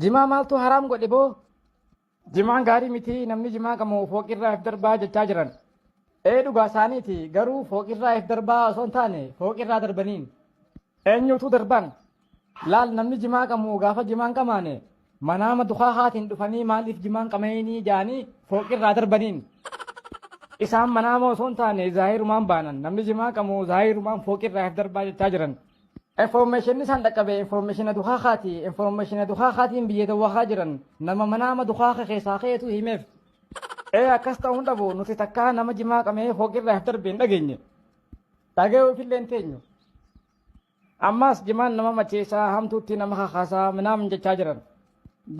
Jimaa maaltu haraam godhe boo? Jimaan gaarii miti namni jimaa qabu fooqirraa if darbaa jechaa jiran. Dhugaa isaaniiti garuu fooqirraa if darbaa osoo hin taane fooqirraa darbaniin. Eenyutu darban? Laal namni jimaa qabu gaafa jimaan qamaane manaama dukaa haatiin dhufanii maaliif jimaan qameenii jaanii fooqirraa darbaniin. Isaan manaama osoo hin taane zaahirumaan baanan namni jimaa qabu zaahirumaan fooqirraa if darbaa jechaa jiran. Information isaan dhaqqabe information dukaakaati information dukaatiin biyya dawwaa jiran nama manaama dukaaka keessaa keetu himeef. Akkas ta'uun dhabu nuti takkaa nama jimaa qamee fooqirraa if darbeen dhageenye. Dhagee ofillee hin teenyu. Ammas jimaan nama macheessaa hamtuutti nama kakaasaa manaam jechaa jiran.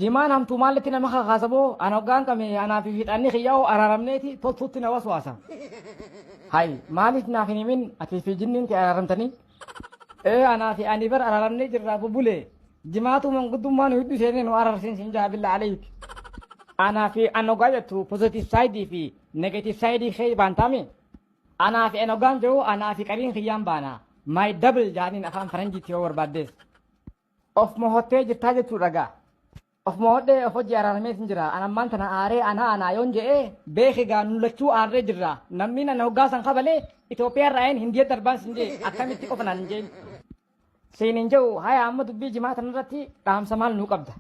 Jimaan hamtuu maalitti nama kakaasa boo ana hoggaan qame anaa fi hidhanni xiyyaa'oo araaramneeti toltuutti na waswaasa. Hayi maaliif naaf hin himin ati fi jinniinti araaramtanii? Anaa fi ani bar araaramnee jirraa bubbulee jimaatu manguddummaan hiddu seenee nu araarsinsin jaabilla alayk. Anaa fi anogaa jettu positive side fi negative side kee baantame. Anaa fi anogaan jiru anaa fi qariin kiyyaan baana. My double jaaniin afaan faranjiitti yoo barbaaddees. Of mohottee jirtaa jechuudha gaa. Of mohodhee of hojii araaramee sin jira. Anammaan tana aaree anaa yoon je'ee beeki gaa nullachuu aarree jirra. Namni ana hoggaasan qabalee Itoophiyaa irraa Hindiyya darbaan sin jee akkamitti qofan hin jeen. Seeniin jiru haya amma dubbii jimaa tanarratti dhaamsa maal nuu qabda.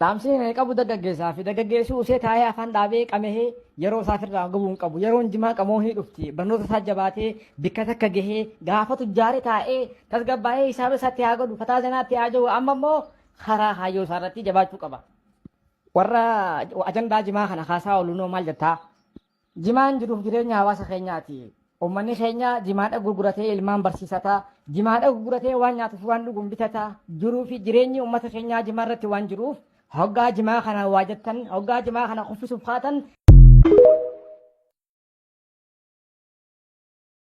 Dhaamsi qabu dargaggeessaa fi dargaggeessuu usee taa'ee afaan dhaabee qamehee yeroo isaafirraa gubuu hin qabu. Yeroon jimaa qamoo hin dhufti. Barnoota isaa jabaatee bikka takka gahee gaafa tujjaaree taa'ee tasgabbaa'ee hisaaba isaatti haa godhu fataa zanaatti haa jiru amma immoo karaa hayyoo isaarratti jabaachuu qaba. Warra ajandaa jimaa kana kaasaa oolunoo maal jettaa? Jimaan jiruuf jireenya hawaasa keenyaati. Uummanni keenya jimaadha gurguratee ilmaan barsiisataa. Jimaadha gurguratee waan nyaatuuf waan dhuguun bitataa. Jiruu fi jireenyi uummata keenyaa jimaa irratti waan jiruuf hoggaa jimaa kana waa jettan hoggaa jimaa kana kuffisuuf kaatan